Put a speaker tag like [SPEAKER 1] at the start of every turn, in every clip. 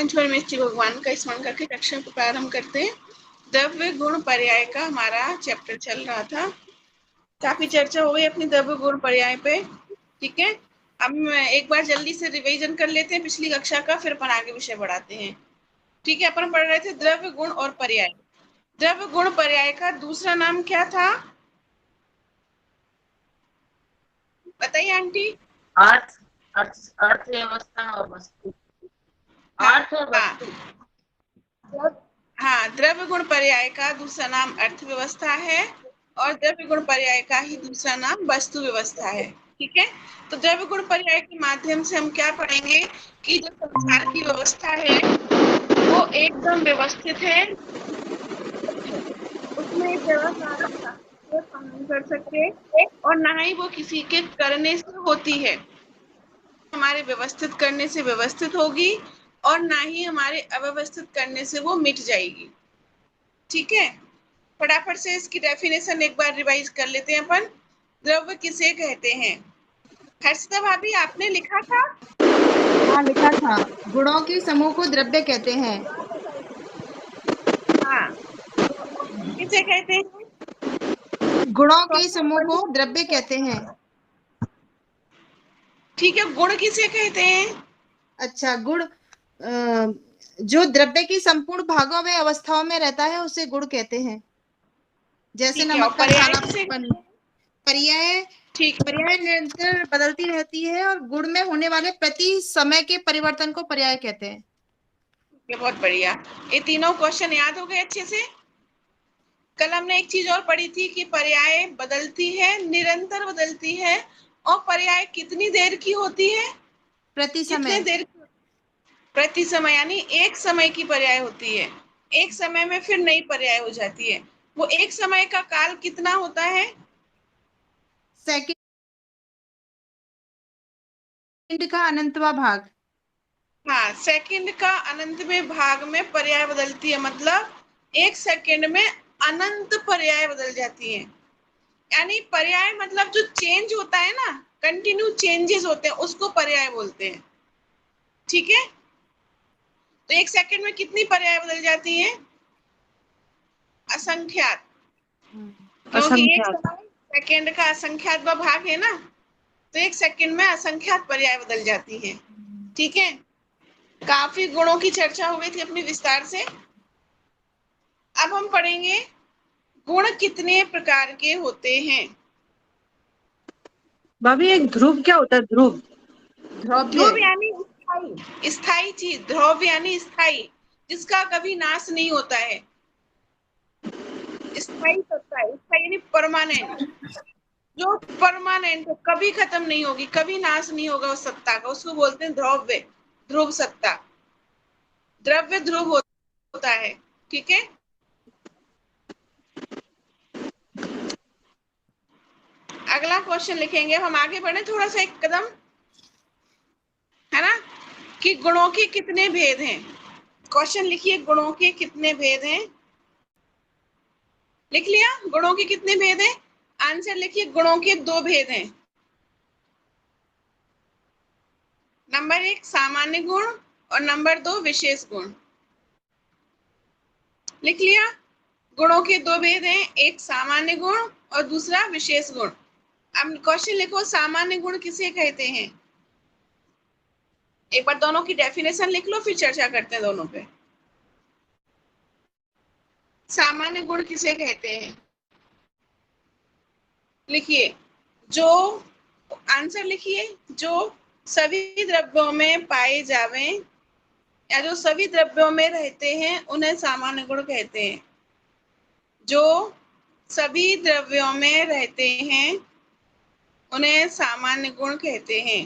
[SPEAKER 1] पंचवर मिष्टि भगवान का स्मरण करके कक्षा को प्रारंभ करते हैं। द्रव्य गुण पर्याय का हमारा चैप्टर चल रहा था, काफी चर्चा हो गई अपनी द्रव्य गुण पर्याय पे। ठीक है, अब एक बार जल्दी से रिवीजन कर लेते हैं पिछली कक्षा का, फिर अपन आगे विषय बढ़ाते हैं। ठीक है, अपन पढ़ रहे थे द्रव्य गुण और पर्याय। द्रव्य गुण पर्याय का दूसरा नाम क्या था, बताइए आंटी।
[SPEAKER 2] अर्थ, अर्थव्यवस्था और वस्तु। अर्थ और वस्तु।
[SPEAKER 1] हाँ, द्रव्य गुण पर्याय का दूसरा नाम अर्थव्यवस्था है और द्रव्य गुण पर्याय का ही दूसरा नाम वस्तु व्यवस्था है। ठीक है, तो द्रव्य गुण पर्याय के माध्यम से हम क्या पढ़ेंगे कि जो संसार की व्यवस्था है वो एकदम व्यवस्थित है, उसमें एक व्यवहार हम नहीं कर सकते और ना ही वो किसी के करने से होती है। हमारे व्यवस्थित करने से व्यवस्थित होगी और ना ही हमारे अव्यवस्थित करने से वो मिट जाएगी। ठीक है, फटाफट से इसकी डेफिनेशन एक बार रिवाइज कर लेते हैं अपन। द्रव्य किसे कहते हैं? हर्षिता भाभी आपने लिखा था?
[SPEAKER 3] हाँ लिखा था, गुणों के समूह को द्रव्य कहते हैं।
[SPEAKER 1] हाँ, किसे कहते हैं?
[SPEAKER 3] गुणों के समूह को द्रव्य कहते हैं।
[SPEAKER 1] ठीक है, गुण किसे कहते हैं?
[SPEAKER 3] अच्छा, गुण जो द्रव्य की संपूर्ण भागों में अवस्थाओं में रहता है उसे गुण कहते हैं। जैसे
[SPEAKER 1] ठीक है,
[SPEAKER 3] नमक
[SPEAKER 1] और
[SPEAKER 3] का
[SPEAKER 1] पर्याय
[SPEAKER 3] काला
[SPEAKER 1] किसे?
[SPEAKER 3] पर्याय
[SPEAKER 1] ठीक,
[SPEAKER 3] पर्याय निरंतर बदलती रहती है और गुण में होने वाले प्रति समय के परिवर्तन को पर्याय कहते हैं।
[SPEAKER 1] ये बहुत बढ़िया। ये तीनों क्वेश्चन याद हो गए अच्छे से? कल हमने एक चीज और पढ़ी थी कि पर्याय बदलती है, निरंतर बदलती है, और पर्याय कितनी देर की होती है?
[SPEAKER 3] प्रति
[SPEAKER 1] कितने
[SPEAKER 3] समय।
[SPEAKER 1] देर? प्रति समय, यानी एक समय की पर्याय होती है। एक समय में फिर नई पर्याय हो जाती है। वो एक समय का काल कितना होता है?
[SPEAKER 3] सेकंड का अनंतवा भाग।
[SPEAKER 1] हाँ, सेकंड का अनंतवें भाग में पर्याय बदलती है, मतलब एक सेकंड में अनंत पर्याय बदल जाती है। यानी पर्याय मतलब जो चेंज होता है ना, कंटिन्यू चेंजेस होते हैं, उसको पर्याय बोलते हैं। ठीक है, तो एक सेकंड में कितनी पर्याय बदल जाती है? असंख्यात, क्योंकि एक सेकंड का असंख्यात भाग है ना, तो एक सेकंड में असंख्यात पर्याय बदल जाती है। ठीक है, काफी गुणों की चर्चा हो गई थी अपनी विस्तार से। अब हम पढ़ेंगे गुण कितने प्रकार के होते हैं।
[SPEAKER 4] भाभी एक ध्रुव क्या होता है? ध्रुव,
[SPEAKER 1] ध्रुव यानी स्थायी, स्थायी चीज। ध्रुव यानी स्थायी, जिसका कभी नाश नहीं होता है। स्थायी सत्ता, स्थायी यानी परमानेंट, जो परमानेंट कभी खत्म नहीं होगी, कभी नाश नहीं होगा उस सत्ता का, उसको बोलते हैं ध्रुव, ध्रुव सत्ता। द्रव्य ध्रुव होता है। ठीक है, अगला क्वेश्चन लिखेंगे। हम आगे बढ़े थोड़ा सा एक कदम, है ना, कि गुणों के कितने भेद हैं। क्वेश्चन लिखिए, गुणों के कितने भेद हैं। लिख लिया? गुणों के कितने भेद हैं? आंसर लिखिए, गुणों के दो भेद हैं। नंबर 1 सामान्य गुण और नंबर 2 विशेष गुण। लिख लिया? गुणों के दो भेद हैं, एक सामान्य गुण और दूसरा विशेष गुण। अब क्वेश्चन लिखो, सामान्य गुण किसे कहते हैं? एक बार दोनों की डेफिनेशन लिख लो, फिर चर्चा करते हैं दोनों पे। सामान्य गुण किसे कहते हैं? लिखिए, जो, आंसर लिखिए, जो सभी द्रव्यों में पाए जावें या जो सभी द्रव्यों में रहते हैं उन्हें सामान्य गुण कहते हैं। जो सभी द्रव्यों में रहते हैं उन्हें सामान्य गुण कहते हैं।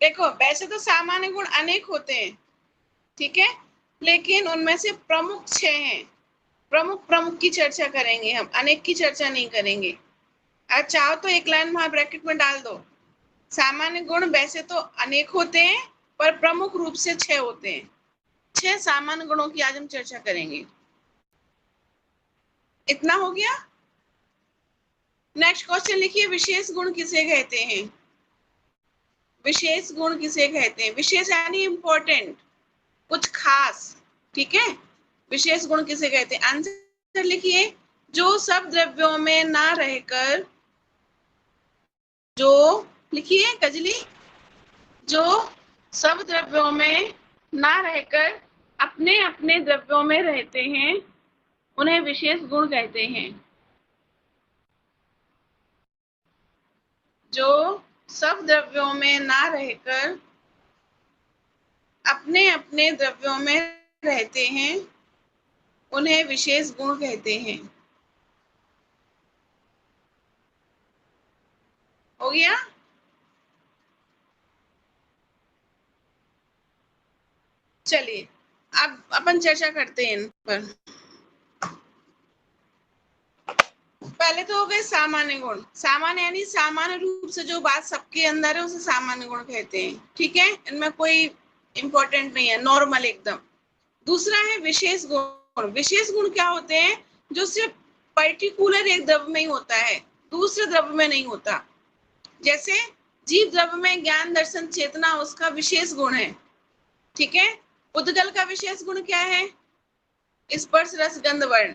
[SPEAKER 1] देखो, वैसे तो सामान्य गुण अनेक होते हैं, ठीक है, लेकिन उनमें से प्रमुख 6 हैं। प्रमुख की चर्चा करेंगे हम, अनेक की चर्चा नहीं करेंगे। अगर चाहो तो एक लाइन वहां ब्रैकेट में डाल दो, सामान्य गुण वैसे तो अनेक होते हैं पर प्रमुख रूप से 6 होते हैं। 6 सामान्य गुणों की आज हम चर्चा करेंगे। इतना हो गया? नेक्स्ट क्वेश्चन लिखिए, विशेष गुण किसे कहते हैं? विशेष गुण किसे कहते हैं? विशेष यानी इम्पोर्टेंट, कुछ खास, ठीक है। विशेष गुण किसे कहते हैं? आंसर लिखिए। जो सब द्रव्यों में ना रहकर, जो, लिखिए कजली, जो सब द्रव्यों में ना रहकर अपने अपने द्रव्यों में रहते हैं, उन्हें विशेष गुण कहते हैं। जो सब द्रव्यों में ना रहकर अपने अपने द्रव्यों में रहते हैं, उन्हें विशेष गुण कहते हैं। हो गया? चलिए अब अपन चर्चा करते हैं इन पर। पहले तो हो गए सामान्य गुण। सामान्य यानी सामान्य रूप से जो बात सबके अंदर है उसे सामान्य गुण कहते हैं, ठीक है। इनमें कोई इंपॉर्टेंट नहीं है, नॉर्मल एकदम। दूसरा है विशेष गुण। विशेष गुण क्या होते हैं? जो सिर्फ पर्टिकुलर एक द्रव्य में ही होता है, दूसरे द्रव्य में नहीं होता। जैसे जीव द्रव्य में ज्ञान दर्शन चेतना उसका विशेष गुण है, ठीक है। पुद्गल का विशेष गुण क्या है? स्पर्श रस गंध वर्ण,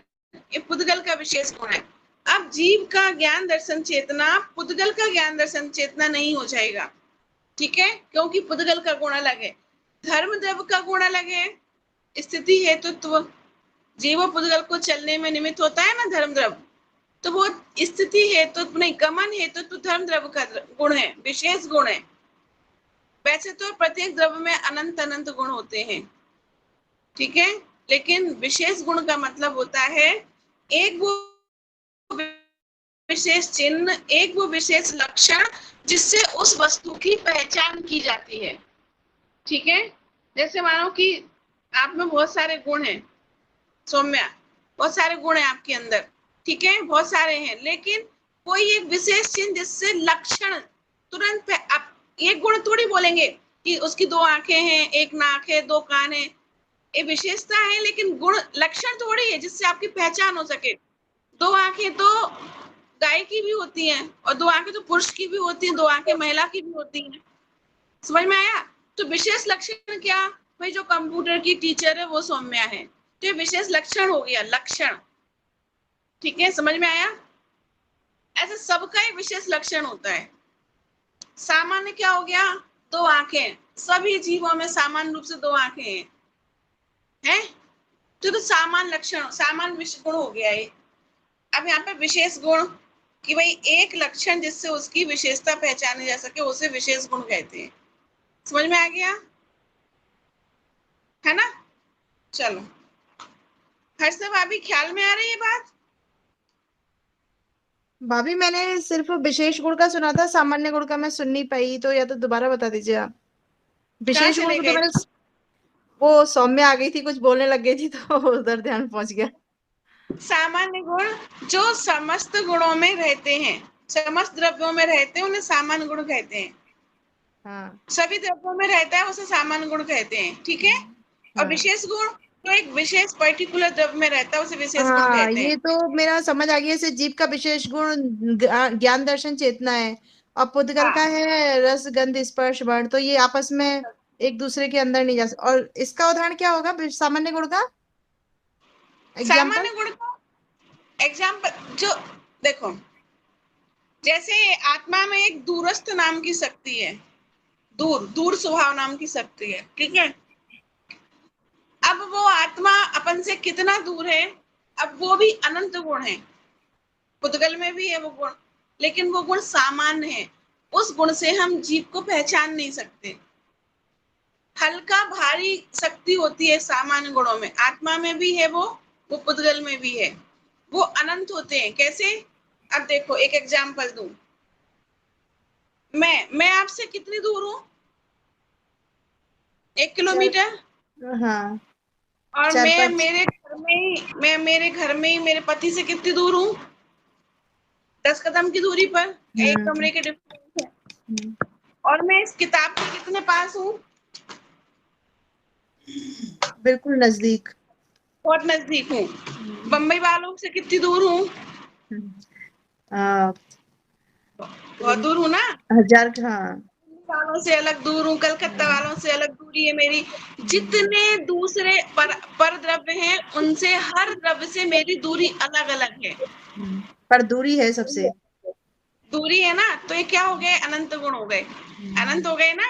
[SPEAKER 1] ये पुद्गल का विशेष गुण है। अब जीव का ज्ञान दर्शन चेतना पुद्गल का ज्ञान दर्शन चेतना नहीं हो जाएगा, ठीक है, क्योंकि पुद्गल का गुण अलग है। धर्म द्रव्य का गुण अलग है। स्थिति हेतुत्व, जीव पुद्गल को चलने में निमित्त होता है ना धर्म द्रव्य, तो वो स्थिति हेतुत्व नहीं, गमन हेतुत्व धर्म द्रव्य का गुण है, विशेष गुण है। वैसे तो प्रत्येक द्रव्य में अनंत अनंत गुण होते हैं, ठीक है, लेकिन विशेष गुण का मतलब होता है एक वो विशेष चिन्ह, एक वो विशेष लक्षण जिससे उस वस्तु की पहचान की जाती है, ठीक है। जैसे मानो कि आप में बहुत सारे गुण हैं, सौम्या, बहुत सारे गुण हैं आपके अंदर, ठीक है, बहुत सारे हैं, लेकिन कोई एक विशेष चिन्ह जिससे लक्षण तुरंत आप एक गुण थोड़ी बोलेंगे कि उसकी 2 आंखें हैं, 1 नाक है, 2 कान है, ये विशेषता है, लेकिन गुण लक्षण थोड़ी है जिससे आपकी पहचान हो सके। 2 आंखें तो गाय की भी होती हैं और 2 आंखें तो पुरुष की भी होती हैं, 2 आंखें महिला की भी होती हैं। समझ में आया? तो विशेष लक्षण क्या? भाई जो कंप्यूटर की टीचर है वो सौम्या है, तो ये विशेष लक्षण हो गया, लक्षण, ठीक है, समझ में आया? ऐसे सबका एक विशेष लक्षण होता है। सामान्य क्या हो गया? 2 आंखें, सभी जीवों में सामान्य रूप से 2 आंखें हैं, तो सामान्य लक्षण, सामान्य विशेष गुण हो गया ये। अब यहाँ पे विशेष गुण कि भाई एक लक्षण जिससे उसकी विशेषता पहचानी जा सके उसे विशेष गुण कहते हैं। समझ में आ गया है ना? चलो, हर्षा भाभी ख्याल में आ रही है बात?
[SPEAKER 3] भाभी मैंने सिर्फ विशेष गुण का सुना था, सामान्य गुण का मैं सुन नहीं पाई, तो या तो दोबारा बता दीजिए आप। विशेष
[SPEAKER 1] चले
[SPEAKER 3] गुण को तो
[SPEAKER 1] गए?
[SPEAKER 3] मैंने, वो सौम्य आ गई थी, कुछ बोलने लग गई थी तो उधर ध्यान पहुंच गया।
[SPEAKER 1] सामान्य गुण जो समस्त गुणों में रहते हैं, समस्त द्रव्यों में रहते हैं, उन्हें सामान्य गुण कहते हैं।
[SPEAKER 3] हाँ
[SPEAKER 1] सभी द्रव्यों में रहता है उसे सामान्य गुण कहते हैं, ठीक है। और
[SPEAKER 3] हाँ
[SPEAKER 1] विशेष गुण जो एक विशेष पर्टिकुलर द्रव्य में रहता है उसे विशेष गुण
[SPEAKER 3] हाँ,
[SPEAKER 1] कहते
[SPEAKER 3] ये
[SPEAKER 1] हैं।
[SPEAKER 3] तो मेरा समझ आ गया। जैसे जीव का विशेष गुण ज्ञान दर्शन चेतना है, और पुद्गल का
[SPEAKER 1] हाँ,
[SPEAKER 3] है रस गंध स्पर्श वर्ण, तो ये आपस में एक दूसरे के अंदर नहीं जा सकते। और इसका उदाहरण क्या होगा सामान्य गुण का? एग्जाम्पल?
[SPEAKER 1] सामान्य गुण को एग्जाम्पल जो देखो, जैसे आत्मा में एक दूरस्थ नाम की शक्ति है, दूर दूर स्वभाव नाम की शक्ति है, ठीक है। अब वो आत्मा अपन से कितना दूर है, अब वो भी अनंत गुण है, पुद्गल में भी है वो गुण, लेकिन वो गुण सामान्य है, उस गुण से हम जीव को पहचान नहीं सकते। हल्का भारी शक्ति होती है सामान्य गुणों में, आत्मा में भी है वो पुद्गल में भी है, वो अनंत होते हैं। कैसे? अब देखो एक एग्जाम्पल दूं, मैं आपसे कितनी दूर हूँ? 1 किलोमीटर।
[SPEAKER 3] हाँ,
[SPEAKER 1] और
[SPEAKER 3] 4-5।
[SPEAKER 1] मैं मेरे घर में ही मेरे पति से कितनी दूर हूँ? 10 कदम की दूरी पर, एक कमरे के डिफरेंस है। और मैं इस किताब के कितने पास हूँ?
[SPEAKER 3] बिल्कुल नजदीक।
[SPEAKER 1] बहुत नजदीक हूँ। बम्बई वालों से कितनी दूर हूँ?
[SPEAKER 3] आ,
[SPEAKER 1] बहुत दूर हूँ ना?
[SPEAKER 3] 1000। हाँ,
[SPEAKER 1] वालों से अलग दूर हूँ, कलकत्ता वालों से अलग दूरी है मेरी। जितने दूसरे पर द्रव्य हैं उनसे, हर द्रव्य से मेरी दूरी अलग अलग है।
[SPEAKER 3] पर दूरी है सबसे।
[SPEAKER 1] दूरी है ना, तो ये क्या हो गए? अनंत गुण हो गए, अनंत हो गए ना।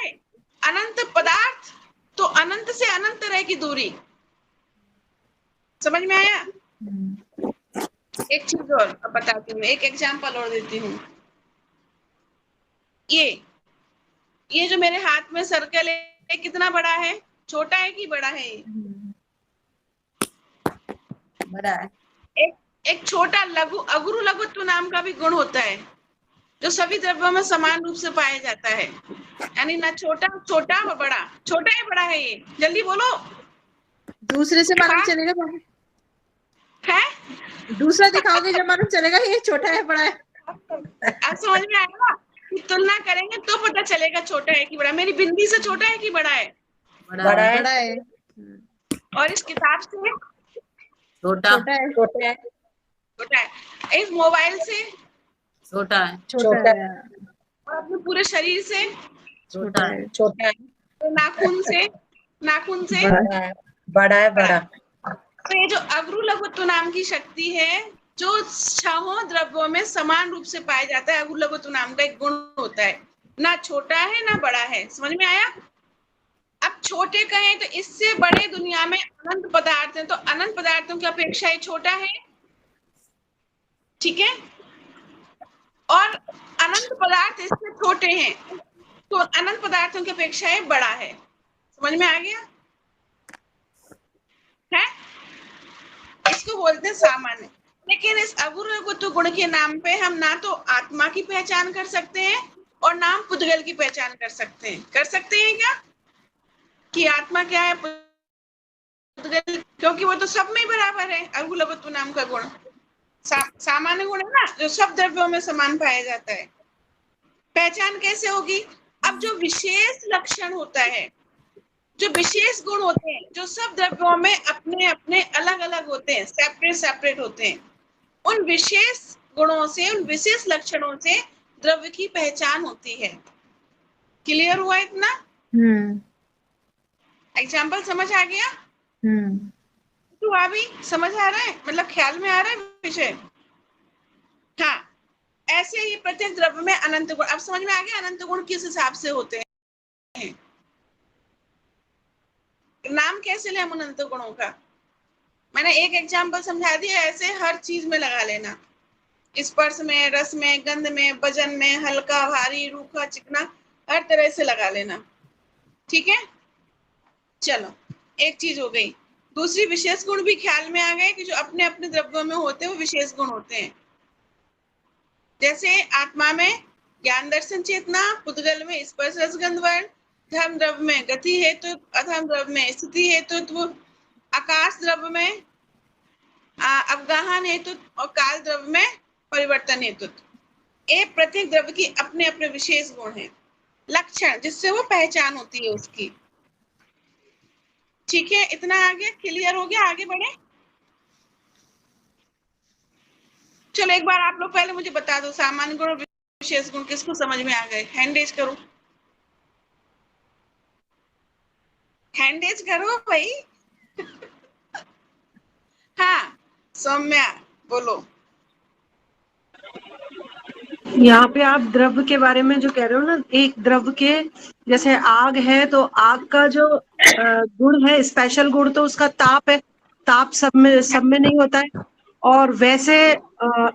[SPEAKER 1] अनंत पदार्थ तो अनंत से अनंत तरह की दूरी। समझ में आया? एक चीज और अब बताती हूँ, एक एग्जांपल और देती हूँ। ये जो मेरे हाथ में सर्कल है, कितना बड़ा है? छोटा है कि बड़ा है? ये
[SPEAKER 3] बड़ा है।
[SPEAKER 1] एक एक छोटा लघु अगुरु लघुत्व नाम का भी गुण होता है, जो सभी द्रव्यों में समान रूप से पाया जाता है। यानी ना छोटा छोटा और बड़ा, छोटा है बड़ा है? ये जल्दी बोलो।
[SPEAKER 3] दूसरे से मालूम
[SPEAKER 1] हाँ?
[SPEAKER 3] चलेगा,
[SPEAKER 1] है?
[SPEAKER 3] दूसरा दिखाओगे जब मालूम चलेगा ये छोटा है बड़ा है।
[SPEAKER 1] अब समझ में आएगा कि तुलना करेंगे तो पता चलेगा छोटा है कि बड़ा। मेरी बिंदी से छोटा है कि बड़ा है?
[SPEAKER 2] बड़ा है।
[SPEAKER 3] बड़ा है।
[SPEAKER 1] और इस किताब से
[SPEAKER 2] छोटा
[SPEAKER 3] छोटा है।
[SPEAKER 4] छोटा है।
[SPEAKER 1] छोटा है। इस मोबाइल से
[SPEAKER 2] छोटा है।
[SPEAKER 3] छोटा है।
[SPEAKER 1] और अपने पूरे शरीर से,
[SPEAKER 2] छोटा है।
[SPEAKER 4] छोटा है।
[SPEAKER 1] नाखून से, नाखून से
[SPEAKER 4] बड़ा है। बड़ा है। बड़ा।
[SPEAKER 1] तो ये जो अगुरु लघुत्व नाम की शक्ति है, जो छहों द्रव्यों में समान रूप से पाया जाता है, अगुरु लघुत्व नाम का एक गुण होता है। ना छोटा है ना बड़ा है। समझ में आया? अब छोटे कहें तो इससे बड़े दुनिया में अनंत पदार्थ हैं, तो अनंत पदार्थों की अपेक्षा ये छोटा है। ठीक है? और अनंत पदार्थ इससे छोटे हैं, तो अनंत पदार्थों की अपेक्षा ये बड़ा है। समझ में आ गया? है? इसको बोलते हैं सामान्य। लेकिन इस अगुरु लघुत्व गुण के नाम पे हम ना तो आत्मा की पहचान कर सकते हैं और ना हम पुद्गल की पहचान कर सकते हैं। कर सकते हैं क्या कि आत्मा क्या है, पुद्गल? क्योंकि वो तो सब में ही बराबर है। अगुरु लघुत्व नाम का गुण सामान्य गुण है ना, जो सब द्रव्यों में समान पाया जाता है। पहचान कैसे होगी? अब जो विशेष लक्षण होता है, जो विशेष गुण होते हैं, जो सब द्रव्यों में अपने अपने अलग अलग होते हैं, सेपरेट सेपरेट होते हैं, उन विशेष गुणों से, उन विशेष लक्षणों से द्रव्य की पहचान होती है। क्लियर हुआ इतना? एग्जाम्पल समझ आ गया? तो अभी समझ आ रहा है, मतलब ख्याल में आ रहा है विषय? हाँ, ऐसे ही प्रत्येक द्रव्य में अनंत गुण। अब समझ में आ गया अनंत गुण किस हिसाब से होते हैं, नाम कैसे ले हम अनंत गुणों का। मैंने एक एग्जाम्पल समझा दिया, ऐसे हर चीज में लगा लेना। स्पर्श में, रस में, गंध में, वजन में, हल्का भारी, रूखा चिकना, हर तरह से लगा लेना। ठीक है? चलो, एक चीज हो गई। दूसरी विशेष गुण भी ख्याल में आ गए कि जो अपने अपने द्रव्यों में होते हैं वो विशेष गुण होते हैं। जैसे आत्मा में ज्ञान दर्शन चेतना, पुद्गल में स्पर्श रस गंध वर्ण, धर्म द्रव्य में गति हेतु, अधर्म द्रव्य में स्थिति हेतुत्व, आकाश द्रव्य में अवगाहन हेतु और काल द्रव्य में परिवर्तन हेतुत्व। एक प्रत्येक द्रव्य की अपने अपने विशेष गुण हैं, लक्षण, जिससे वो पहचान होती है उसकी। ठीक है? इतना आ गया? क्लियर हो गया? आगे बढ़े? चलो एक बार आप लोग पहले मुझे बता दो, सामान्य गुण और विशेष गुण किसको समझ में आ गए? हैंड रेज करो, हैंड रेज करो भाई। हाँ, सौम्या बोलो।
[SPEAKER 4] यहाँ पे आप द्रव्य के बारे में जो कह रहे हो ना, एक द्रव्य के जैसे आग है तो आग का जो गुण है, स्पेशल गुण तो उसका ताप है। ताप सब में नहीं होता है। और वैसे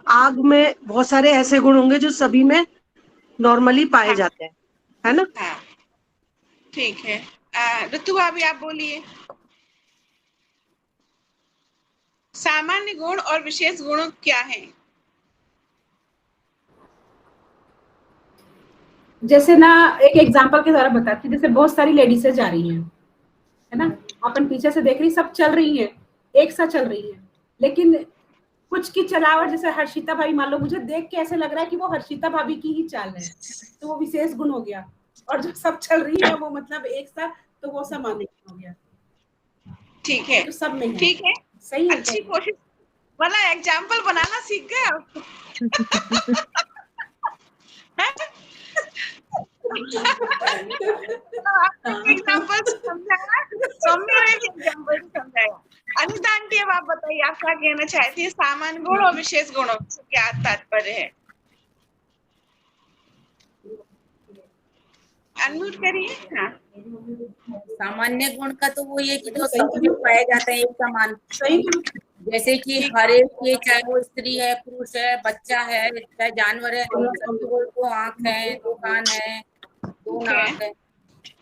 [SPEAKER 4] आग में बहुत सारे ऐसे गुण होंगे जो सभी में नॉर्मली पाए जाते हैं, है ना?
[SPEAKER 1] हाँ, ठीक है। ऋतु भाभी आप बोलिए, सामान्य गुण और विशेष गुण क्या है?
[SPEAKER 5] जैसे ना एक एग्जांपल के द्वारा बताती हूँ। जैसे बहुत सारी लेडीजें जा रही हैं, है ना, अपन पीछे से देख रही, सब चल रही है, एक साथ चल रही है, लेकिन कुछ की चलावट, जैसे हर्षिता भाभी, मान लो मुझे देख के ऐसे लग रहा है कि वो हर्षिता भाभी की ही चाल है, तो वो विशेष गुण हो गया। और जो सब चल रही है वो मतलब एक साथ, तो वो सामान्य गुण हो गया।
[SPEAKER 1] ठीक है,
[SPEAKER 5] तो सब में है।
[SPEAKER 1] ठीक है,
[SPEAKER 5] सही है,
[SPEAKER 1] अच्छी कोशिश, वाला एग्जाम्पल बनाना सीख गए आप। एग्जाम्पल समझाया, सौम्या ने भी एग्जाम्पल समझाया। अनिता आंटी, अब आप बताइए, आप क्या कहना चाहती है? सामान्य गुण और विशेष गुणों से क्या तात्पर्य है? अनम्यूट करिए। हाँ,
[SPEAKER 2] सामान्य गुण का तो वो ये कि जो सब में पाए जाते हैं एक समान,
[SPEAKER 5] सही।
[SPEAKER 2] जैसे कि हर एक के, चाहे वो स्त्री है, पुरुष है, बच्चा है, चाहे जानवर है, सबके को 2 आंख है, 2 कान है, 2 नाक है,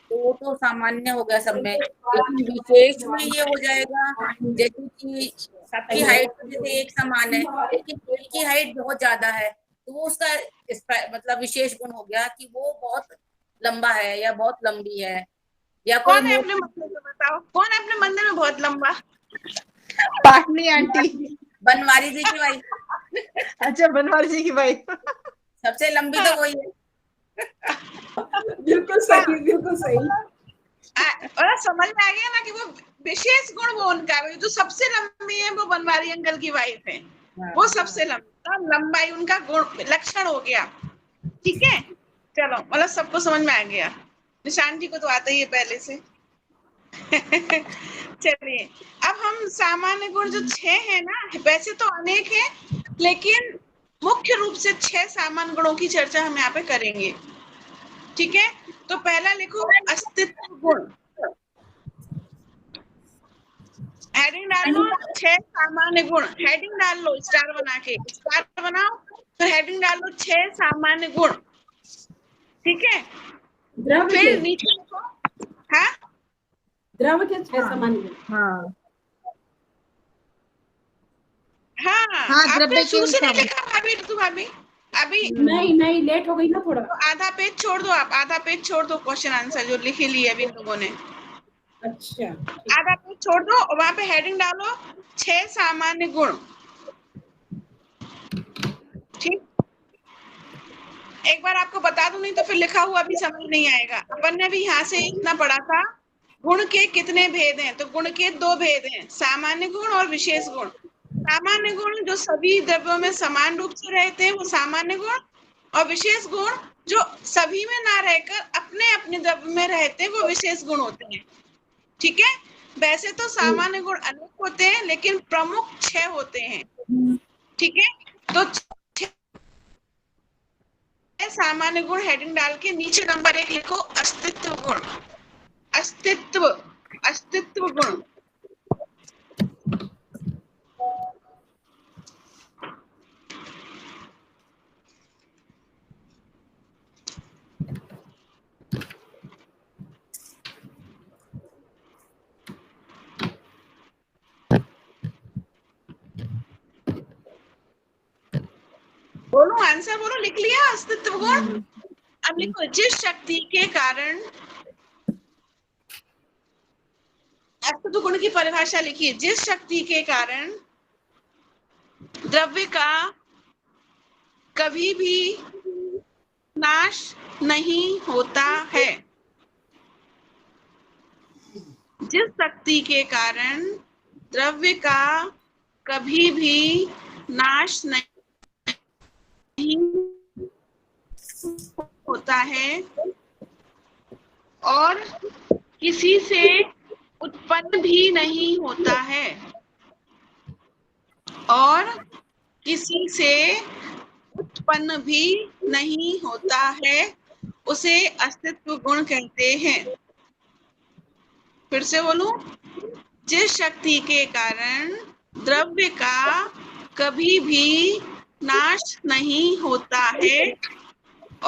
[SPEAKER 2] तो वो तो सामान्य हो गया सब में। लेकिन विशेष में ये हो जाएगा जैसे कि सबकी हाइट तो जैसे एक समान है, लेकिन एक की हाइट बहुत ज्यादा है, तो वो उसका मतलब विशेष गुण हो गया कि वो बहुत लंबा है या बहुत लंबी है, या कोई
[SPEAKER 1] कौन है अपने मंदिर में? बताओ, कौन है अपने मंदिर में बहुत लंबा?
[SPEAKER 3] पाटनी आंटी।
[SPEAKER 2] बनवारी जी की भाई,
[SPEAKER 3] अच्छा, बनवारी जी की भाई।
[SPEAKER 2] सबसे लंबी तो वही है।
[SPEAKER 5] बिल्कुल सही, बिल्कुल सही।
[SPEAKER 1] और समझ में आ गया ना कि वो विशेष गुण वो उनका है। जो सबसे लंबी है वो बनवारी अंकल की वाइफ है, वो सबसे लंबाई उनका गुण लक्षण हो गया। ठीक है, चलो, मतलब सबको समझ में आ गया। निशान जी को तो आता ही है पहले से। चलिए, अब हम सामान्य गुण जो 6 है ना, वैसे तो अनेक है, लेकिन मुख्य रूप से 6 सामान्य गुणों की चर्चा हम यहाँ पे करेंगे। ठीक है, तो पहला लिखो अस्तित्व गुण। हेडिंग डाल लो, 6 सामान्य गुण। हेडिंग डाल लो, स्टार बना के, स्टार बनाओ, फिर हेडिंग डाल लो 6 सामान्य गुण। ठीक है,
[SPEAKER 5] द्रव
[SPEAKER 1] फिर
[SPEAKER 5] के,
[SPEAKER 1] नीचे लिखो। हाँ,
[SPEAKER 5] द्रव के 6 सामान्य गुण।
[SPEAKER 3] हाँ
[SPEAKER 1] हाँ,
[SPEAKER 3] हाँ, द्रव्य
[SPEAKER 1] आपने
[SPEAKER 3] के
[SPEAKER 1] शुरू से नहीं
[SPEAKER 3] सामान्य।
[SPEAKER 1] लिखा भाभी? तू भाभी अभी
[SPEAKER 5] नहीं, लेट हो गई ना थोड़ा।
[SPEAKER 1] तो आधा पेज छोड़ दो, आप आधा पेज छोड़ दो, क्वेश्चन आंसर जो लिखे लिए अभी लोगों ने,
[SPEAKER 5] अच्छा,
[SPEAKER 1] आधा पेज छोड़ दो और वहां पे हेडिंग डालो 6 सामान्य गुण। ठीक, एक बार आपको बता दूं, नहीं तो फिर लिखा हुआ भी समझ नहीं आएगा। अपन ने भी यहाँ से इतना पढ़ा था, गुण के कितने भेद हैं? तो गुण के 2 भेद हैं, सामान्य गुण और विशेष गुण। सामान्य गुण जो सभी द्रव्यों में समान रूप से रहते हैं, वो सामान्य गुण, और विशेष गुण जो सभी में ना रहकर अपने अपने द्रव्य में रहते हैं, वो विशेष गुण होते हैं। ठीक है, वैसे तो सामान्य गुण अनेक होते हैं, लेकिन प्रमुख 6 होते हैं। ठीक है, तो 6 सामान्य गुण हेडिंग डाल के नीचे नंबर 1 लिखो अस्तित्व गुण। अस्तित्व, अस्तित्व गुण। बोलो, आंसर बोलो। लिख लिया अस्तित्व गुण? अब लिखो, जिस शक्ति के कारण, अस्तित्व गुण की परिभाषा लिखिए, जिस शक्ति के कारण द्रव्य का कभी भी नाश नहीं होता है। जिस शक्ति के कारण द्रव्य का कभी भी नाश नहीं होता है और किसी से उत्पन्न भी नहीं होता है, और किसी से उत्पन्न भी नहीं होता है, उसे अस्तित्व गुण कहते हैं। फिर से बोलूं, जिस शक्ति के कारण द्रव्य का कभी भी नाश नहीं होता है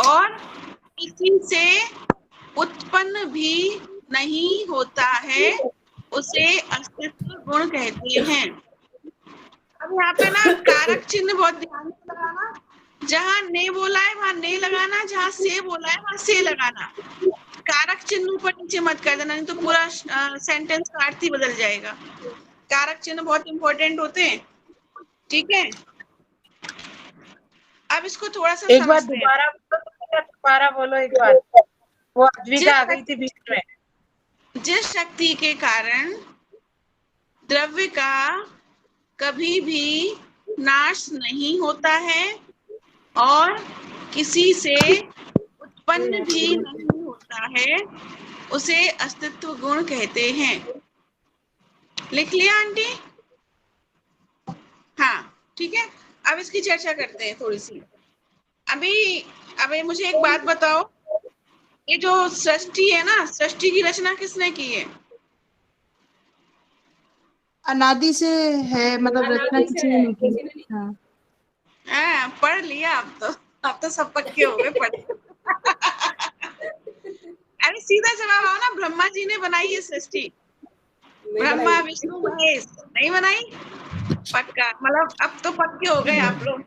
[SPEAKER 1] और किसी से उत्पन्न भी नहीं होता है, उसे अस्तित्व गुण कहते हैं। अब यहाँ पे ना कारक चिन्ह बहुत ध्यान से लगाना, जहाँ ने बोला है वहां ने लगाना, जहाँ से बोला है वहां से लगाना। कारक चिन्ह ऊपर नीचे मत कर देना, नहीं तो पूरा सेंटेंस का अर्थ ही बदल जाएगा। कारक चिन्ह बहुत इंपॉर्टेंट होते हैं। ठीक है, अब इसको थोड़ा सा
[SPEAKER 6] एक बार
[SPEAKER 1] समझते हैं।
[SPEAKER 6] दोबारा बोलो एक बार, वो अद्विका आ गई थी बीच में।
[SPEAKER 1] जिस शक्ति के कारण द्रव्य का कभी भी नाश नहीं होता है और किसी से उत्पन्न भी नहीं होता है उसे अस्तित्व गुण कहते हैं। लिख लिया आंटी? हाँ, ठीक है। अब इसकी चर्चा करते हैं थोड़ी सी। अभी मुझे एक बात बताओ, ये जो सृष्टि है ना, सृष्टि की रचना किसने की है?
[SPEAKER 3] अनादि से है, मतलब रचना
[SPEAKER 5] अनादि से
[SPEAKER 3] किसी ने
[SPEAKER 5] है,
[SPEAKER 3] नहीं
[SPEAKER 5] किसी ने
[SPEAKER 3] की।
[SPEAKER 5] नहीं।
[SPEAKER 3] हाँ,
[SPEAKER 1] पढ़ लिया अब तो सब पक्के हो गए पढ़। अरे सीधा जवाब आओ ना, ब्रह्मा जी ने बनाई है सृष्टि।
[SPEAKER 5] नहीं
[SPEAKER 1] ब्रह्मा
[SPEAKER 5] बनाई।
[SPEAKER 1] विष्णु महेश नहीं बनाई? पक्का, मतलब अब तो पक्के हो गए आप लोग।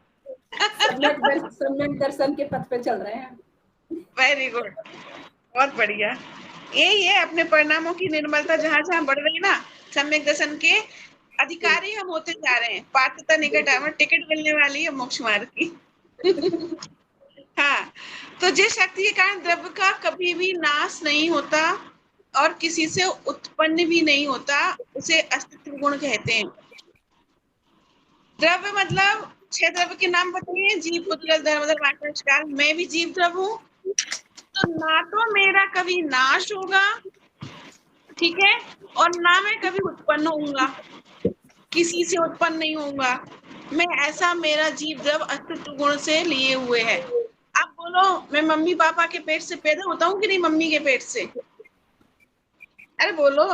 [SPEAKER 5] सम्यक दर्शन के पथ पे चल रहे हैं।
[SPEAKER 1] वेरी गुड, बहुत बढ़िया। यही है, अपने परिणामों की निर्मलता जहाँ जहाँ बढ़ रही है ना, सम्यक दर्शन के अधिकारी हम होते जा रहे हैं। पात्रता निकट आवर, टिकट मिलने वाली है मोक्ष मार्ग की। हाँ, तो जिस शक्ति के कारण द्रव्य का कभी भी नाश नहीं होता और किसी से उत्पन्न भी नहीं होता, उसे अस्तित्व गुण कहते हैं। द्रव्य मतलब 6 द्रव्य के नाम बताइए। जीव, पुद्गल, धर्मधर, आकाश, काल। मैं भी जीव द्रव्य हूँ, तो ना तो मेरा कभी नाश होगा, ठीक है, और ना मैं कभी उत्पन्न होऊंगा, किसी से उत्पन्न नहीं होऊंगा मैं। ऐसा मेरा जीव द्रव्य अस्तित्व गुण से लिए हुए है। आप बोलो, मैं मम्मी पापा के पेट से पैदा होता हूँ कि नहीं? मम्मी के पेट से? अरे बोलो,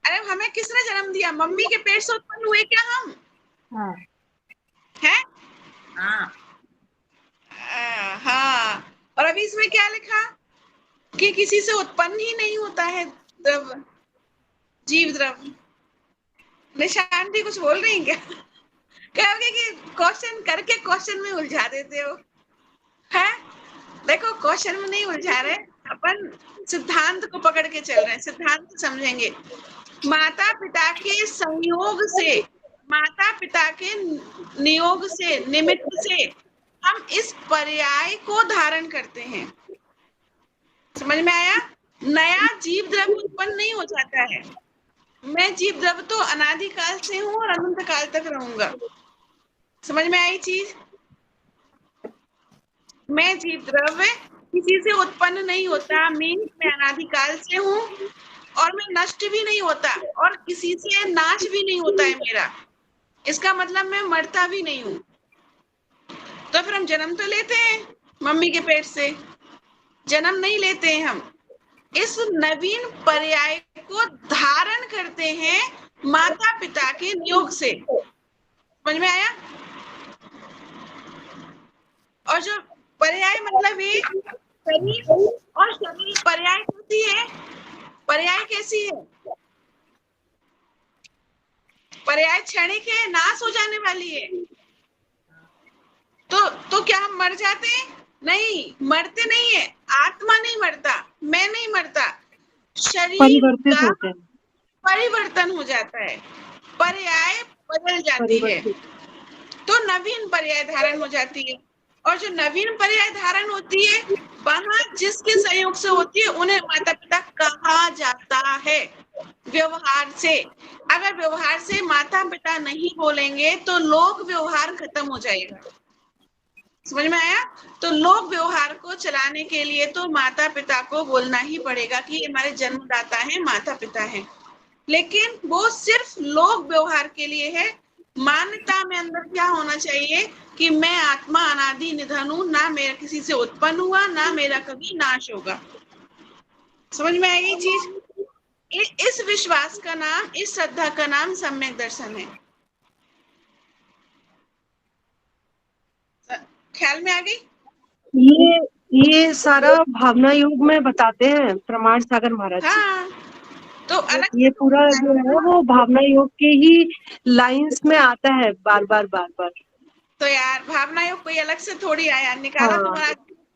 [SPEAKER 1] अरे हमें किसने जन्म दिया? मम्मी के पेट से उत्पन्न हुए क्या हम?
[SPEAKER 3] हाँ,
[SPEAKER 1] हैं?
[SPEAKER 2] हाँ,
[SPEAKER 1] हाँ। और अभी इसमें क्या लिखा कि किसी से उत्पन्न ही नहीं होता है द्रव्य, जीव द्रव्य। निशांति कुछ बोल रही क्या? कहोगे कि क्वेश्चन करके क्वेश्चन में उलझा देते हो, है? देखो, क्वेश्चन में नहीं उलझा रहे, अपन सिद्धांत को पकड़ के चल रहे हैं, सिद्धांत समझेंगे। माता पिता के संयोग से, माता पिता के नियोग से, निमित्त से हम इस पर्याय को धारण करते हैं। समझ में आया? नया जीव द्रव्य उत्पन्न नहीं हो जाता है। मैं जीव द्रव्य तो अनादिकाल से हूँ और अनंत काल तक रहूंगा। समझ में आई चीज? मैं जीव द्रव्य किसी से उत्पन्न नहीं होता, मीन्स मैं अनादिकाल से हूँ और मैं नष्ट भी नहीं होता और किसी से नाश भी नहीं होता है मेरा। इसका मतलब मैं मरता भी नहीं हूँ। तो फिर हम जन्म तो लेते हैं मम्मी के पेट से, जन्म नहीं लेते हैं हम। इस नवीन पर्याय को धारण करते हैं माता पिता के नियोग से। समझ में आया? और जो पर्याय मतलब ये शरीर और शरीर, पर्याय कैसी है? पर्याय कैसी है? पर्याय क्षणिक है, नाश हो जाने वाली है। तो क्या हम मर जाते हैं? नहीं, मरते नहीं है। आत्मा नहीं मरता, मैं नहीं मरता, शरीर
[SPEAKER 4] परिवर्तित
[SPEAKER 1] का
[SPEAKER 4] होते हैं।
[SPEAKER 1] परिवर्तन हो जाता है, पर्याय बदल जाती है, तो नवीन पर्याय धारण हो जाती है। और जो नवीन पर्याय धारण होती है, वहां जिसके संयोग से होती है उन्हें माता पिता कहा जाता है। व्यवहार से, अगर व्यवहार से माता पिता नहीं बोलेंगे तो लोक व्यवहार खत्म हो जाएगा। समझ में आया? तो लोक व्यवहार को चलाने के लिए तो माता पिता को बोलना ही पड़ेगा कि हमारे जन्मदाता है, माता पिता है। लेकिन वो सिर्फ लोक व्यवहार के लिए है। मान्यता में अंदर क्या होना चाहिए कि मैं आत्मा अनादि निधन हूं, ना मेरा किसी से उत्पन्न हुआ, ना मेरा कभी नाश होगा। समझ में आई चीज? इस विश्वास का नाम, इस श्रद्धा का नाम सम्यक दर्शन है। ख्याल में आ गई?
[SPEAKER 4] ये सारा भावना योग में बताते हैं प्रमाण सागर महाराज जी।
[SPEAKER 1] हाँ, तो अलग
[SPEAKER 4] ये पूरा जो है वो भावना योग के ही लाइंस में आता है बार बार।
[SPEAKER 1] तो यार भावना योग कोई अलग से थोड़ी आया, निकाला
[SPEAKER 4] हाँ,
[SPEAKER 1] तुम्हारा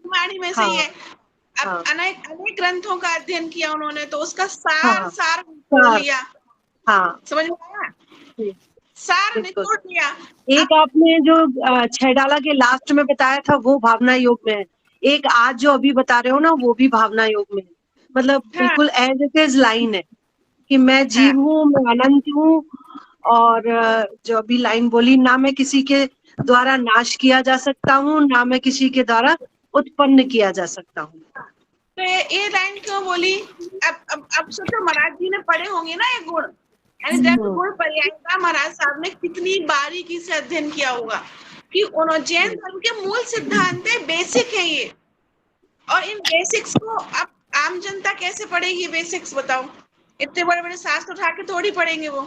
[SPEAKER 1] वाणी में से ही है। अब
[SPEAKER 4] हाँ,
[SPEAKER 1] अनेक ग्रंथों का अध्ययन किया उन्होंने, तो उसका
[SPEAKER 4] हाँ,
[SPEAKER 1] सार निचोड़ लिया।
[SPEAKER 4] हाँ,
[SPEAKER 1] समझ में आया? सार
[SPEAKER 4] बिल्कुल।
[SPEAKER 1] निचोड़ लिया।
[SPEAKER 4] एक आपने जो 6 डाला के लास्ट में बताया था वो भावना योग में है, एक आज जो अभी बता रहे हो ना वो भी भावना योग में है। मतलब बिल्कुल एज इट इज लाइन है कि मैं जीव हूँ, मैं अनंत हूँ, और जो अभी लाइन बोली, ना मैं किसी के द्वारा नाश किया जा सकता हूँ, ना मैं किसी के द्वारा उत्पन्न किया जा सकता हूँ।
[SPEAKER 1] तो ये लाइन क्यों बोली? अब सोचो, महाराज जी ने पढ़े होंगे ना ये गुण, यानी जब गुण पर्याय का महाराज साहब ने कितनी बारीकी से अध्ययन किया होगा कि जैन धर्म के मूल सिद्धांत है, बेसिक है ये। और इन बेसिक्स को अब आम जनता कैसे पढ़ेगी? बेसिक्स बताओ, इतने बड़े बड़े शास्त्र उठा के थोड़ी पढ़ेंगे वो,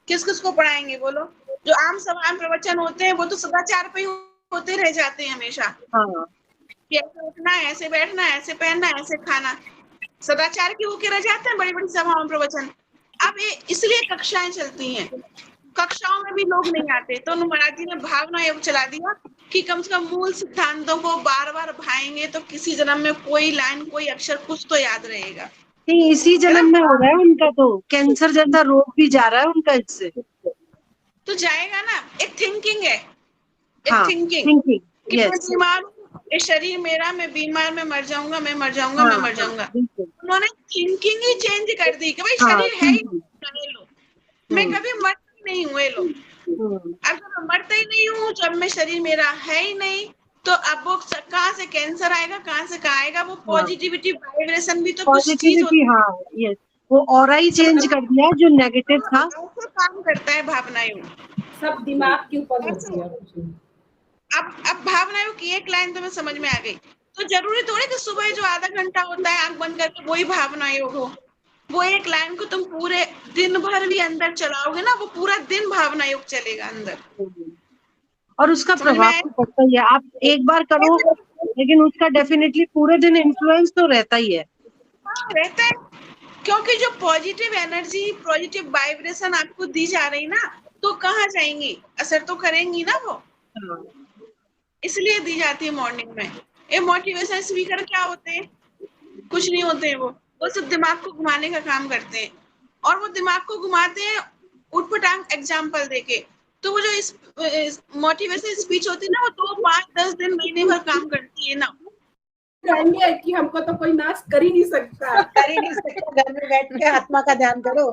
[SPEAKER 1] किस किस को पढ़ाएंगे बोलो? जो आम समान प्रवचन होते हैं वो तो सदाचार पे होते रह जाते हैं हमेशा, कि ऐसे उठना, ऐसे बैठना, ऐसे पहनना, ऐसे खाना, सदाचार के होके रह जाते हैं बड़ी बड़ी सभाओं में प्रवचन। अब ये इसलिए कक्षाएं चलती हैं, कक्षाओं में भी लोग नहीं आते, तो महाराज जी ने भावना योग चला दिया कि कम से कम मूल सिद्धांतों को बार बार भाएंगे तो किसी जन्म में कोई लाइन, कोई अक्षर कुछ तो याद रहेगा।
[SPEAKER 4] नहीं, इसी जन्म में हो रहा है उनका, तो कैंसर जैसा रोग भी जा रहा है उनका इससे।
[SPEAKER 1] तो जाएगा ना, एक थिंकिंग है, एक
[SPEAKER 4] हाँ,
[SPEAKER 1] थिंकिंग कि
[SPEAKER 4] yes.
[SPEAKER 1] मैं बीमार हूँ, ये शरीर मेरा, मैं बीमार, मैं मर जाऊंगा, मैं मर जाऊंगा, मैं मर जाऊंगा। उन्होंने थिंकिंग ही चेंज कर दी कि भाई शरीर है ही नहीं, लो मैं कभी मरती नहीं हूँ, ये लो अगर मैं मरता ही नहीं हूँ, जब मैं शरीर मेरा है ही नहीं, तो अब वो कहाँ से कैंसर आएगा, कहाँ से कहाँ आएगा? वो पॉजिटिविटी वाइब्रेशन भी तो कुछ चीज होती है।
[SPEAKER 4] हाँ, यस, वो ऑरा ही चेंज कर दिया जो नेगेटिव था।
[SPEAKER 1] ऐसे काम करता है भावनाएं,
[SPEAKER 5] सब दिमाग के ऊपर होती है।
[SPEAKER 1] अब भावनाएं की एक लाइन तो मैं समझ में आ गई, तो जरूरी थोड़ी कि सुबह जो आधा घंटा होता है आंख बंद करके वही भावना योग हो। वो एक लाइन को तुम पूरे दिन भर भी अंदर चलाओगे ना, वो पूरा दिन भावना योग चलेगा अंदर,
[SPEAKER 4] और उसका प्रभाव तो पड़ता ही है। आप एक बार करो लेकिन उसका डेफिनेटली पूरे दिन इन्फ्लुएंस तो रहता ही है।
[SPEAKER 1] रहता है, क्योंकि जो पॉजिटिव एनर्जी, पॉजिटिव वाइब्रेशन आपको दी जा रही ना, तो कहाँ जाएंगी? असर तो करेंगी ना वो, इसलिए दी जाती है मॉर्निंग में। ये मोटिवेशन स्पीकर क्या होते हैं? कुछ नहीं होते हैं, वो सिर्फ दिमाग को घुमाने का काम करते हैं, और वो दिमाग को घुमाते हैं उठपटांग एग्जाम्पल देके। तो वो जो मोटिवेशन स्पीच होती है ना, वो 2, 5, 10 दिन, महीने भर काम करती है ना।
[SPEAKER 5] कहेंगे कि हमको तो कोई नाश कर ही नहीं सकता,
[SPEAKER 6] घर में बैठ के आत्मा का ध्यान करो।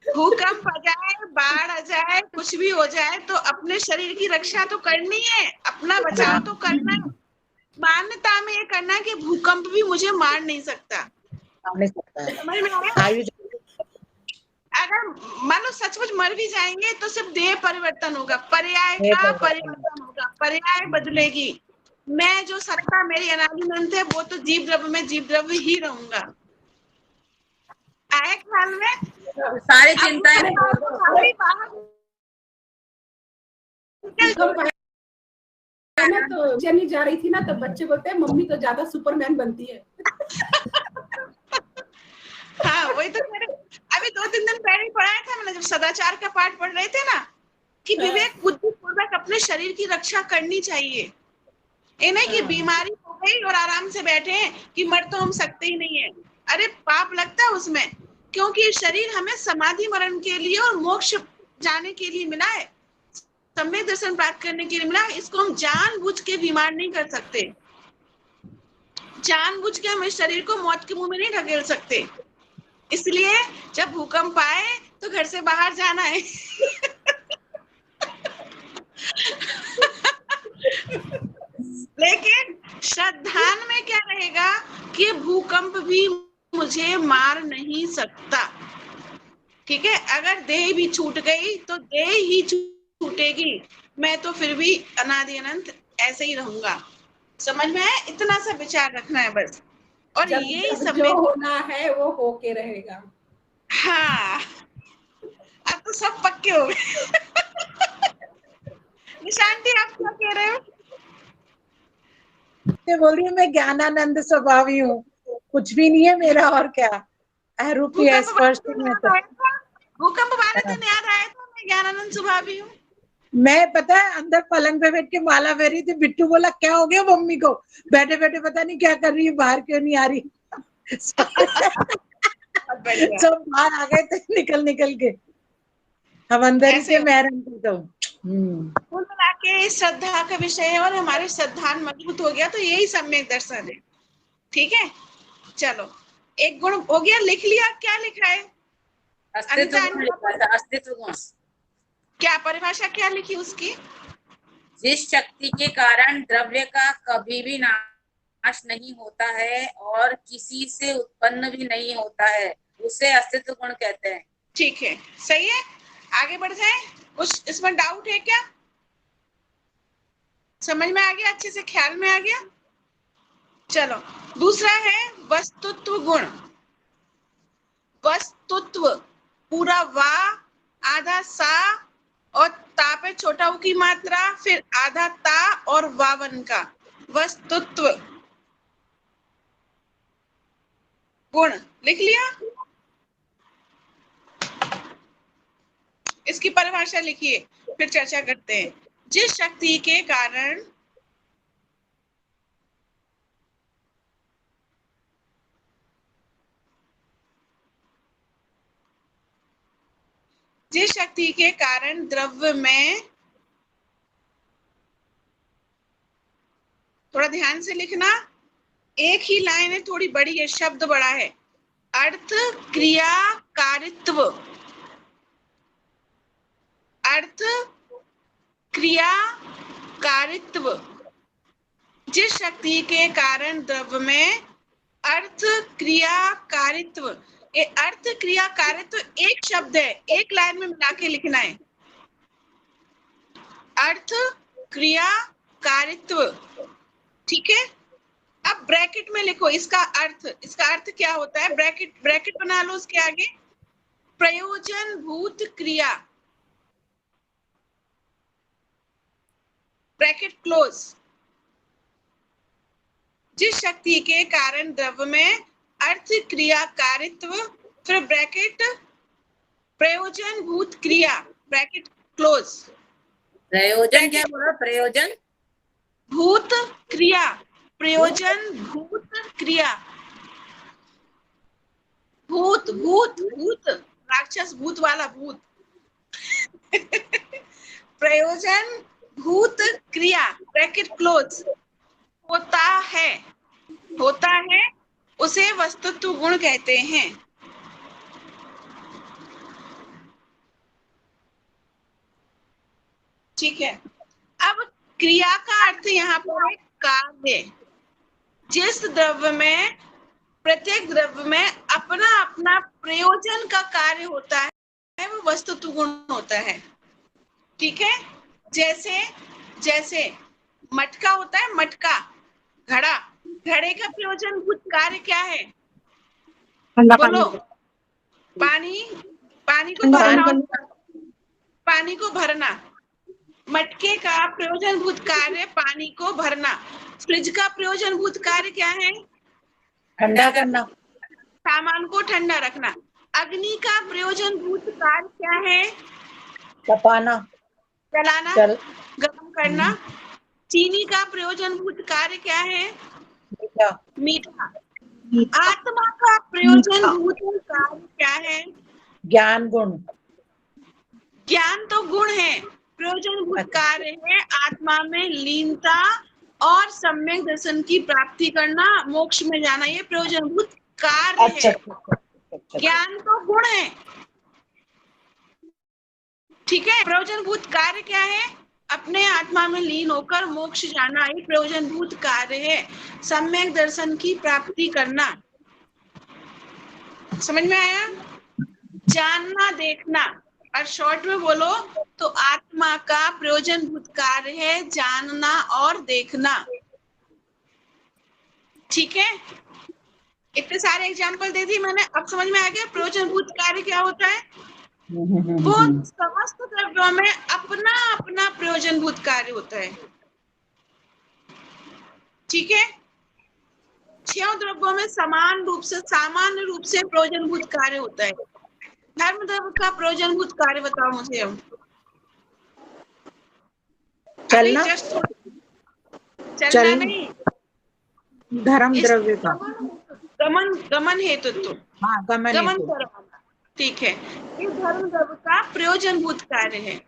[SPEAKER 1] भूकंप आ जाए, बाढ़ आ जाए, कुछ भी हो जाए, तो अपने शरीर की रक्षा तो करनी है, अपना बचाव तो करना है। मान्यता में ये करना है कि भूकंप भी मुझे मार नहीं सकता। समझ में आया? अगर मान लो सचमुच मर भी जाएंगे तो सिर्फ देह परिवर्तन होगा, पर्याय का परिवर्तन होगा, पर्याय बदलेगी। मैं जो सत्ता मेरी अनादिनंत है, वो तो जीव द्रव्य में जीव द्रव्य ही रहूंगा। आए ख्याल में?
[SPEAKER 2] सारी चिंताएं
[SPEAKER 5] ना, तो चली जा रही थी ना, तो बच्चे बोलते हैं मम्मी तो ज्यादा सुपरमैन बनती है।
[SPEAKER 1] हाँ, वही तो मेरे अभी 2-3 दिन पहले पढ़ाया था मैंने, जब सदाचार का पाठ पढ़ रहे थे ना, कि विवेक बुद्धिपूर्वक अपने शरीर की रक्षा करनी चाहिए। ये नहीं कि बीमारी हो गई और आराम से बैठे हैं कि मर तो हम सकते ही नहीं है। अरे पाप लगता है उसमें, क्योंकि शरीर हमें समाधि मरण के लिए और मोक्ष जाने के लिए मिला है, सम्यक दर्शन प्राप्त करने के लिए मिला है। इसको हम जानबूझ के बीमार नहीं कर सकते, जानबूझ के हम इस शरीर को मौत के मुंह में नहीं ढकेल सकते। इसलिए जब भूकंप आए तो घर से बाहर जाना है। लेकिन श्रद्धान में क्या रहेगा कि भूकंप भी मुझे मार नहीं सकता। ठीक है, अगर देह भी छूट गई तो देह ही छूटेगी, मैं तो फिर भी अनादि अनंत ऐसे ही रहूंगा। समझ में आया? इतना सा विचार रखना है बस। और यही सब
[SPEAKER 5] जो होना है वो होके रहेगा।
[SPEAKER 1] हाँ, अब तो सब पक्के हो गए। निशांती, आप क्या कह रहे हो?
[SPEAKER 6] बोल रही हूँ मैं ज्ञानानंद स्वभावी हूँ, कुछ भी नहीं है मेरा, और क्या अरूपी है, स्पष्ट में तो
[SPEAKER 1] भूकंप वाले दिन याद आया था मैं ज्ञानानंद स्वभावी हूँ।
[SPEAKER 6] मैं पता है अंदर पलंग पे बैठ के माला फेरी थी, बिट्टू बोला क्या हो गया मम्मी को, बैठे बैठे पता नहीं क्या कर रही है, बाहर क्यों नहीं आ रही। सब बाहर आ गए थे निकल के, हम अंदर ही थे मैरन थे। तो
[SPEAKER 1] कुल मिला के श्रद्धा का विषय है, और हमारे श्रद्धा मजबूत हो गया तो यही सम्यक दर्शन है। ठीक है, चलो एक गुण हो गया, लिख लिया। क्या लिखा है?
[SPEAKER 2] अस्तित्व गुण लिखा था, अस्तित्व गुण।
[SPEAKER 1] क्या परिभाषा क्या लिखी उसकी?
[SPEAKER 2] जिस शक्ति के कारण द्रव्य का कभी भी नाश नाश नहीं होता है और किसी से उत्पन्न भी नहीं होता है, उसे अस्तित्व गुण कहते हैं।
[SPEAKER 1] ठीक है, सही है। आगे बढ़ जाए। कुछ इसमें डाउट है क्या? समझ में आ गया? अच्छे से ख्याल में आ गया? चलो, दूसरा है वस्तुत्व गुण। वस्तुत्व, पूरा वा, आधा सा और ता पे छोटा ऊ की मात्रा, फिर आधा ता और वावन का वस्तुत्व गुण लिख लिया। इसकी परिभाषा लिखिए, फिर चर्चा करते हैं। जिस शक्ति के कारण द्रव्य में, थोड़ा ध्यान से लिखना, एक ही लाइन है, थोड़ी बड़ी है, शब्द बड़ा है। अर्थ क्रिया कारित्व, अर्थ क्रिया कारित्व। जिस शक्ति के कारण द्रव्य में अर्थ क्रिया कारित्व, ये अर्थ क्रिया कारित्व एक शब्द है, एक लाइन में मिला के लिखना है। अर्थ क्रिया कारित्व, ठीक है। अब ब्रैकेट में लिखो इसका अर्थ क्या होता है। ब्रैकेट बना लो उसके आगे। प्रयोजन भूत क्रिया, ब्रैकेट क्लोज। जिस शक्ति के कारण द्रव्य में अर्थ क्रिया कारित्व, फिर ब्रैकेट प्रयोजन भूत क्रिया, ब्रैकेट क्लोज।
[SPEAKER 2] प्रयोजन क्या बोला? प्रयोजन
[SPEAKER 1] भूत क्रिया, प्रयोजन भूत क्रिया। भूत भूत भूत, राक्षस भूत वाला भूत। प्रयोजन भूत क्रिया, ब्रैकेट क्लोज। होता है, उसे वस्तुत्व गुण कहते हैं। ठीक है। अब क्रिया का अर्थ यहाँ पर है कार्य। जिस द्रव्य में, प्रत्येक द्रव्य में अपना अपना प्रयोजन का कार्य होता है, वो वस्तुत्व गुण होता है। ठीक है। जैसे मटका होता है, मटका, घड़ा, घड़े का प्रयोजन भूत कार्य क्या है? बोलो। पानी को भरना। मटके का प्रयोजन भूत कार्य पानी को भरना। फ्रिज का प्रयोजन भूत कार्य क्या है?
[SPEAKER 6] ठंडा करना,
[SPEAKER 1] सामान को ठंडा रखना। अग्नि का प्रयोजन भूत कार्य क्या है?
[SPEAKER 6] तपाना,
[SPEAKER 1] जलाना, गर्म करना। चीनी का प्रयोजन भूत कार्य क्या है? मीठा। आत्मा का प्रयोजन भूत कार्य क्या है?
[SPEAKER 6] ज्ञान गुण।
[SPEAKER 1] ज्ञान तो गुण है, प्रयोजन भूत कार्य है आत्मा में लीनता और सम्यक दर्शन की प्राप्ति करना, मोक्ष में जाना, ये प्रयोजन भूत कार्य है। ज्ञान तो गुण है, ठीक है। प्रयोजन भूत कार्य क्या है? अपने आत्मा में लीन होकर मोक्ष जाना, ये प्रयोजन भूत कार्य है। सम्यक दर्शन की प्राप्ति करना, समझ में आया? जानना, देखना, और शॉर्ट में बोलो तो आत्मा का प्रयोजन भूत कार्य है जानना और देखना। ठीक है। इतने सारे एग्जाम्पल दे दी मैंने, अब समझ में आ गया प्रयोजन भूत कार्य क्या होता है? वो समस्त द्रव्यों में अपना अपना प्रयोजन भूत कार्य होता है। ठीक है। 6 द्रव्यों में सामान्य रूप से प्रयोजन भूत कार्य होता है। धर्म द्रव्य का प्रयोजन भूत कार्य बताओ मुझे। हम
[SPEAKER 6] चलना,
[SPEAKER 1] चलना नहीं,
[SPEAKER 6] धर्म द्रव्य का
[SPEAKER 1] गमन हेतुत्व, गमन करवाना। ठीक है, ये धर्म द्रव्य का प्रयोजन भूत कार्य है।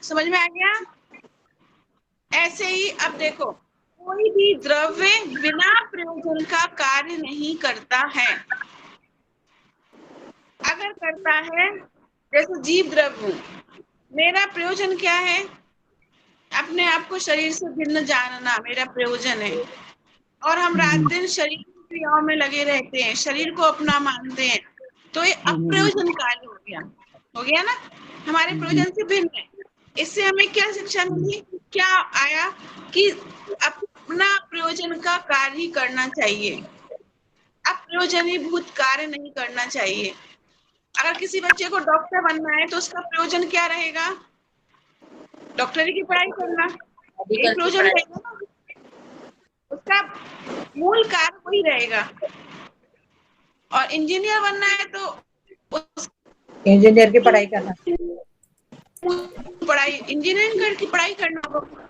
[SPEAKER 1] समझ में आ गया? ऐसे ही अब देखो, कोई भी द्रव्य बिना प्रयोजन का कार्य नहीं करता है। अगर करता है, जैसे जीव द्रव्य, मेरा प्रयोजन क्या है? अपने आप को शरीर से भिन्न जानना मेरा प्रयोजन है। और हम रात दिन शरीर की क्रियाओं में लगे रहते हैं, शरीर को अपना मानते हैं, तो ये अप्रयोजन कार्य हो गया ना, हमारे प्रयोजन से भिन्न है। इससे हमें क्या शिक्षा मिली, क्या आया कि अपना प्रयोजन का कार्य ही करना चाहिए, अप्रयोजनीभूत कार्य नहीं करना चाहिए। अगर किसी बच्चे को डॉक्टर बनना है तो उसका प्रयोजन क्या रहेगा, डॉक्टरी की पढ़ाई करना, यही
[SPEAKER 2] मेडिकल की
[SPEAKER 1] प्रयोजन
[SPEAKER 2] पढ़ाई।
[SPEAKER 1] रहेगा ना, उसका मूल कार्य वही रहेगा। और इंजीनियर बनना है तो
[SPEAKER 6] इंजीनियर की पढ़ाई करना,
[SPEAKER 1] पढ़ाई इंजीनियरिंग की पढ़ाई करना होगा,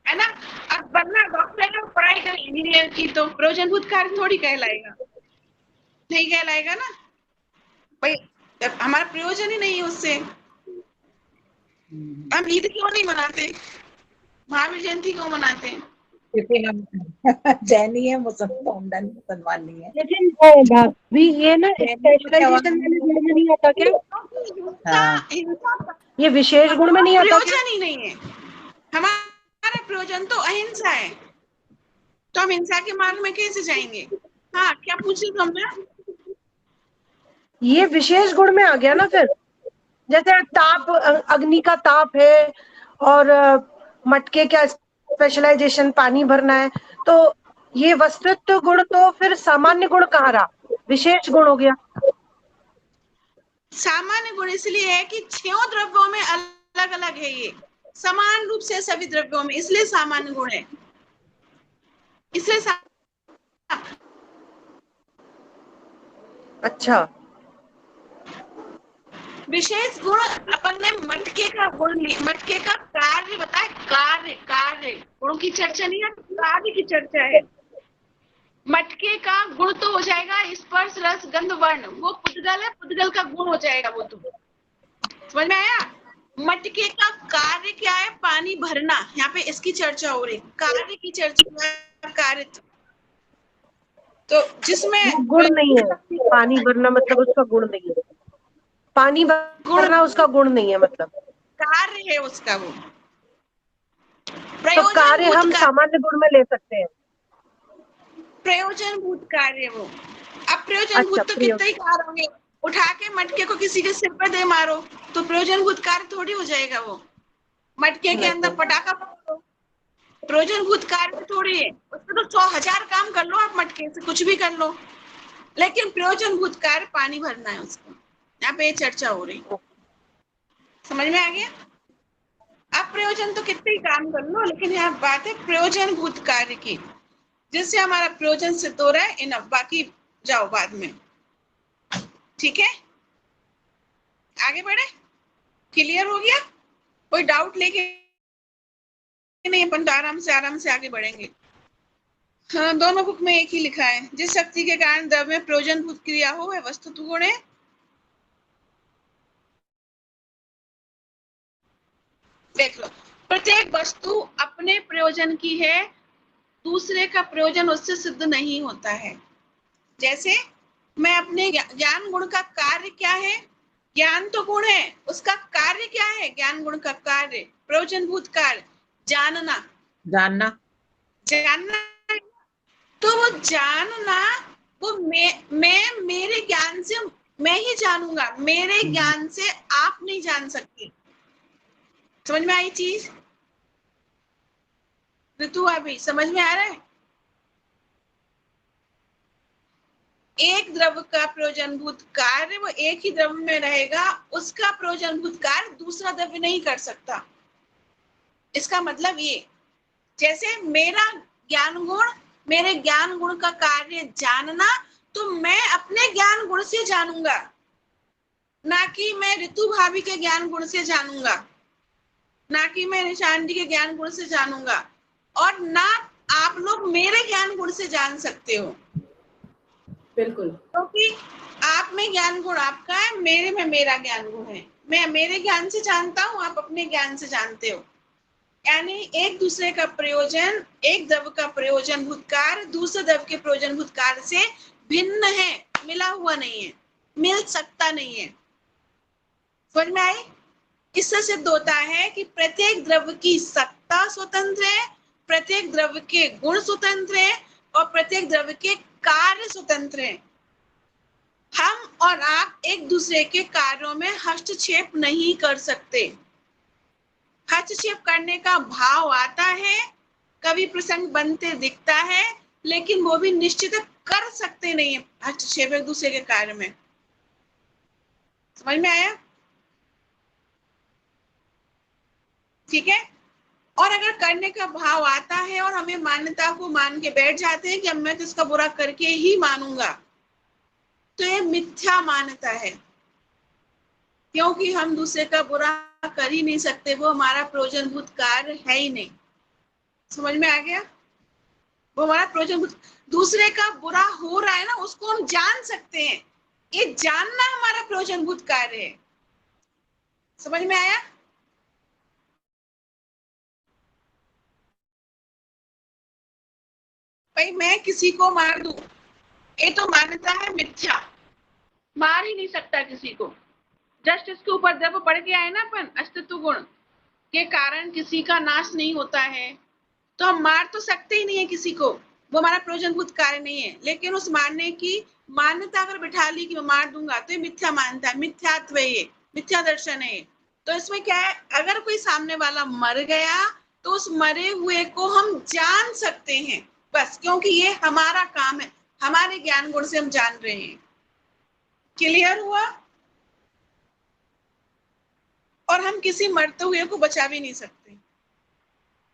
[SPEAKER 1] है ना। अब बनना डॉक्टर है, पढ़ाई कर इंजीनियर की, तो प्रयोजनभूत कार्य थोड़ी कहलाएगा, नहीं कहलाएगा ना भाई, हमारा प्रयोजन ही नहीं है उससे। हम ईद क्यों नहीं मनाते, महावीर जयंती क्यों मनाते हैं?
[SPEAKER 6] क्योंकि हम जैनी है, मुसलमान नहीं है।
[SPEAKER 4] लेकिन भाभी ये ना स्पेशलाइजेशन वाले गुण में नहीं आता क्या,
[SPEAKER 6] हाँ।
[SPEAKER 1] हिंसा
[SPEAKER 4] ये विशेष गुण में नहीं आता क्या?
[SPEAKER 1] प्रयोजन ही नहीं है, हमारा प्रयोजन तो अहिंसा है, तो हम हिंसा के मार्ग में कैसे जाएंगे? हाँ, क्या पूछ रही तुम?
[SPEAKER 4] ये विशेष गुण में आ गया ना फिर, जैसे ताप, अग्नि का ताप है, और मटके का स्पेशलाइजेशन पानी भरना है, तो ये वस्तुत्व गुण तो फिर सामान्य गुण कहाँ रहा, विशेष गुण हो गया।
[SPEAKER 1] सामान्य गुण इसलिए है कि 6 द्रव्यों में अलग अलग है, ये समान रूप से सभी द्रव्यों में, इसलिए सामान्य गुण है, इसलिए
[SPEAKER 4] अच्छा,
[SPEAKER 1] विशेष गुण अपन ने मटके का गुण मटके का कार्य बताया, कार्य कार्य गुणों की चर्चा नहीं है, कार्य की चर्चा है। मटके का गुण तो हो जाएगा स्पर्श रस गंध वर्ण, वो पुद्गल है, पुद्गल का गुण हो जाएगा वो, तो समझ में आया। मटके का कार्य क्या है, पानी भरना, यहाँ पे इसकी चर्चा हो रही, कार्य की चर्चा, कार्य तो जिसमें
[SPEAKER 4] गुण नहीं है, पानी भरना मतलब उसका गुण नहीं है, पानी भरना उसका गुण नहीं है, मतलब
[SPEAKER 1] कार्य है उसका वो,
[SPEAKER 4] तो कार्य हम सामान्य गुण में ले सकते हैं।
[SPEAKER 1] प्रयोजनभूत कार्य वो, अब प्रयोजनभूत
[SPEAKER 4] अच्छा,
[SPEAKER 1] तो कितने ही कार्य होंगे, उठा के मटके को किसी के सिर पर दे मारो तो प्रयोजनभूत कार्य थोड़ी हो जाएगा वो, मटके के अंदर पटाखा फोड़ो, प्रयोजनभूत कार्य थोड़ी है, उसमें तो 100,000 काम कर लो, आप मटके से कुछ भी कर लो, लेकिन प्रयोजनभूत कार्य पानी भरना है उसको, यहाँ पे चर्चा हो रही, समझ में आ गया। अप्रयोजन तो कितने ही काम कर लो, लेकिन यहाँ बात है प्रयोजनभूत कार्य की, जिससे हमारा प्रयोजन सिद्ध हो रहा है, इन बाकी जाओ बाद में, ठीक है, आगे बढ़े, क्लियर हो गया, कोई डाउट लेके नहीं, अपन तो आराम से आगे बढ़ेंगे। हाँ, दोनों बुक में एक ही लिखा है, जिस शक्ति के कारण द्रव्य में प्रयोजनभूत क्रिया हो वह वस्तुत्व गुण है। देख लो, प्रत्येक वस्तु अपने प्रयोजन की है, दूसरे का प्रयोजन उससे सिद्ध नहीं होता है। जैसे मैं अपने ज्ञान गुण का कार्य क्या है, ज्ञान तो गुण है, उसका कार्य क्या है, ज्ञान गुण का कार्य प्रयोजनभूत कार्य जानना,
[SPEAKER 6] जानना
[SPEAKER 1] तो वो जानना, वो मैं मेरे ज्ञान से मैं ही जानूंगा, मेरे ज्ञान से आप नहीं जान सकते, समझ में आई चीज ऋतु, अभी समझ में आ रहा है। एक द्रव्य का प्रयोजनभूत कार्य वो एक ही द्रव्य में रहेगा, उसका प्रयोजनभूत कार्य दूसरा द्रव्य नहीं कर सकता, इसका मतलब ये, जैसे मेरा ज्ञान गुण, मेरे ज्ञान गुण का कार्य जानना, तो मैं अपने ज्ञान गुण से जानूंगा, ना कि मैं ऋतु भाभी के ज्ञान गुण से जानूंगा, ना कि मैं निशान जी के ज्ञान गुण से जानूंगा, और ना आप लोग मेरे ज्ञान गुण से जान सकते हो,
[SPEAKER 5] बिल्कुल,
[SPEAKER 1] क्योंकि आप में ज्ञान गुण आपका है, मेरे में मेरा ज्ञान गुण है, मैं मेरे ज्ञान से जानता हूँ, आप अपने ज्ञान से जानते हो, यानी एक दूसरे का प्रयोजन, एक द्रव्य का प्रयोजन भूतकार्य दूसरे द्रव्य के प्रयोजन भूतकार्य से भिन्न है, मिला हुआ नहीं है, मिल सकता नहीं है, समझ में आई। इससे सिद्ध होता है कि प्रत्येक द्रव्य की सत्ता स्वतंत्र है, प्रत्येक द्रव्य के गुण स्वतंत्र है और प्रत्येक द्रव्य के कार्य स्वतंत्र है। हम और आप एक दूसरे के कार्यों में हस्तक्षेप नहीं कर सकते। हस्तक्षेप करने का भाव आता है, कभी प्रसंग बनते दिखता है, लेकिन वो भी निश्चित कर सकते नहीं है हस्तक्षेप एक दूसरे के कार्य में। समझ में आया? ठीक है। और अगर करने का भाव आता है और हमें मान्यता को मान के बैठ जाते हैं कि अब मैं तो इसका बुरा करके ही मानूंगा, तो ये मिथ्या मान्यता है, क्योंकि हम दूसरे का बुरा कर ही नहीं सकते, वो हमारा प्रयोजनभूत कार्य है ही नहीं। समझ में आ गया? वो हमारा प्रयोजनभूत, दूसरे का बुरा हो रहा है ना, उसको हम जान सकते हैं, ये जानना हमारा प्रयोजनभूत कार्य है। समझ में आया? भाई मैं किसी को मार दूं, ये तो मान्यता है मिथ्या, मार ही नहीं सकता किसी को। जस्ट इसके ऊपर जब पढ़ के आए ना अपन, अस्तित्व गुण के कारण किसी का नाश नहीं होता है, तो हम मार तो सकते ही नहीं है किसी को, वो हमारा प्रयोजनभूत कार्य नहीं है। लेकिन उस मारने की मान्यता अगर बिठा ली कि मैं मार दूंगा, तो ये मिथ्या मान्यता है, मिथ्यात्व है, ये मिथ्या दर्शन है। तो इसमें क्या है, अगर कोई सामने वाला मर गया तो उस मरे हुए को हम जान सकते हैं, बस, क्योंकि ये हमारा काम है, हमारे ज्ञान गुण से हम जान रहे हैं। क्लियर हुआ? और हम किसी मरते हुए को बचा भी नहीं सकते।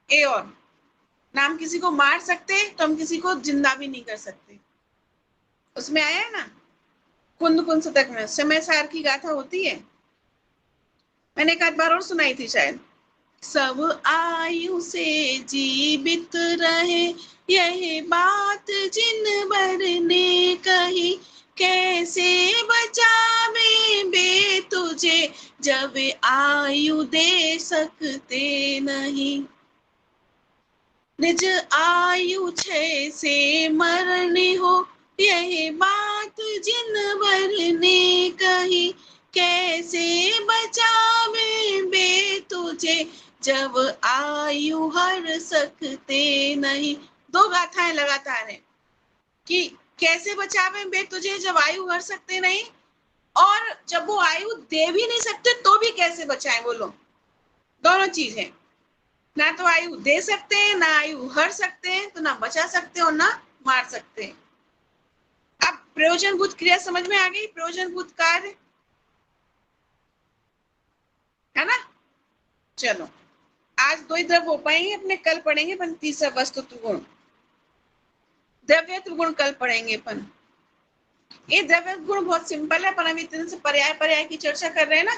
[SPEAKER 1] ए और ना हम किसी को मार सकते, तो हम किसी को जिंदा भी नहीं कर सकते। उसमें आया है ना, कुंद कुंद शतक में समय सार की गाथा होती है, मैंने एक आध बार और सुनाई थी शायद। सब आयु से जीवित रहे, यह बात जिन भर ने कही, कैसे बचावे बे तुझे, जब आयु दे सकते नहीं। निज आयु छय से मरने हो, यह बात जिन भर ने कही, कैसे बचावे बे तुझे, जब आयु हर सकते नहीं। दो गाथाएं लगातार हैं कि कैसे बचावे बे तुझे जब आयु हर सकते नहीं, और जब वो आयु दे भी नहीं सकते तो भी कैसे बचाएं, बोलो। दोनों चीज है, ना तो आयु दे सकते हैं, ना आयु हर सकते हैं, तो ना बचा सकते हैं और ना मार सकते हैं। अब प्रयोजनभूत क्रिया समझ में आ गई, प्रयोजनभूत कार्य, है ना? चलो, आज दो ही द्रव्य हो पाएंगे अपने, कल पढ़ेंगे अपन तीसरा वस्तुत्व गुण, द्रव्यत्व गुण कल पढ़ेंगे अपन। ये द्रव्य गुण बहुत सिंपल है, पर हम इतने से पर्याय की चर्चा कर रहे हैं ना,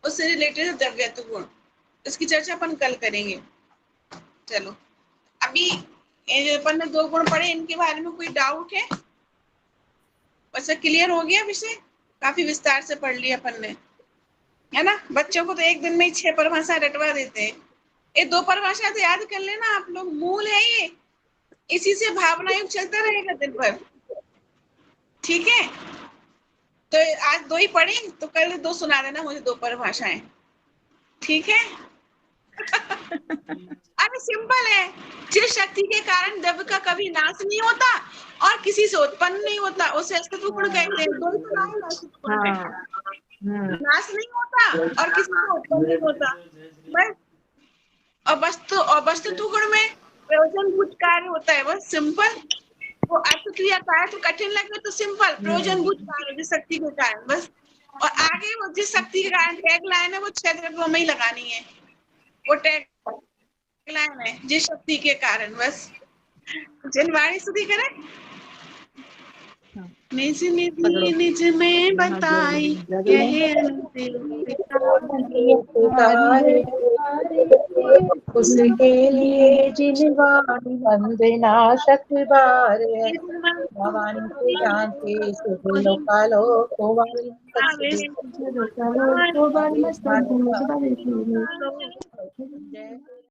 [SPEAKER 1] उससे रिलेटेड द्रव्यत्व गुण, इसकी चर्चा अपन कल करेंगे। चलो, अभी अपन ने दो गुण पढ़े, इनके बारे में कोई डाउट है? अच्छा, क्लियर हो गया विषय? काफी विस्तार से पढ़ लिया अपन ने, है ना? बच्चों को तो एक दिन में ही 6 परिभाषा रटवा देते हैं। ये 2 परिभाषा तो याद कर लेना आप लोग, मूल है ये, इसी से भावना युग चलता रहेगा दिन भर। ठीक है, तो आज 2 ही पढ़ी, तो कल 2 सुना देना मुझे, 2 परिभाषाएं। ठीक है? अरे सिंपल है, जिस शक्ति के कारण द्रव्य का कभी नाश नहीं होता और किसी से उत्पन्न नहीं होता, उसे अस्तित्व गुण कहते हैं। दो ही तो नाम है अस्तित्व गुण में, नाश नहीं होता और किसी से उत्पन्न नहीं होता, बस। और वस्तुत्व गुण में प्रयोजनभूत कार्य होता है, बस, सिंपल। वो अर्थ क्रिया कार्य तो कठिन लगे तो सिंपल, प्रयोजनभूत कार्य जिस शक्ति के कारण, बस। और आगे वो जिस शक्ति के कारण टैग लाइन है, वो 6 द्रव्यों में ही लगानी है, वो टैग लाइन है, जिस शक्ति के कारण, बस। जनवाणी स्तुति करें, निज निज निज में बताई यह
[SPEAKER 7] उसके लिए जिनवाणी वंदना सकबार है, भवानी से जानते शुभ लोकालो को वाली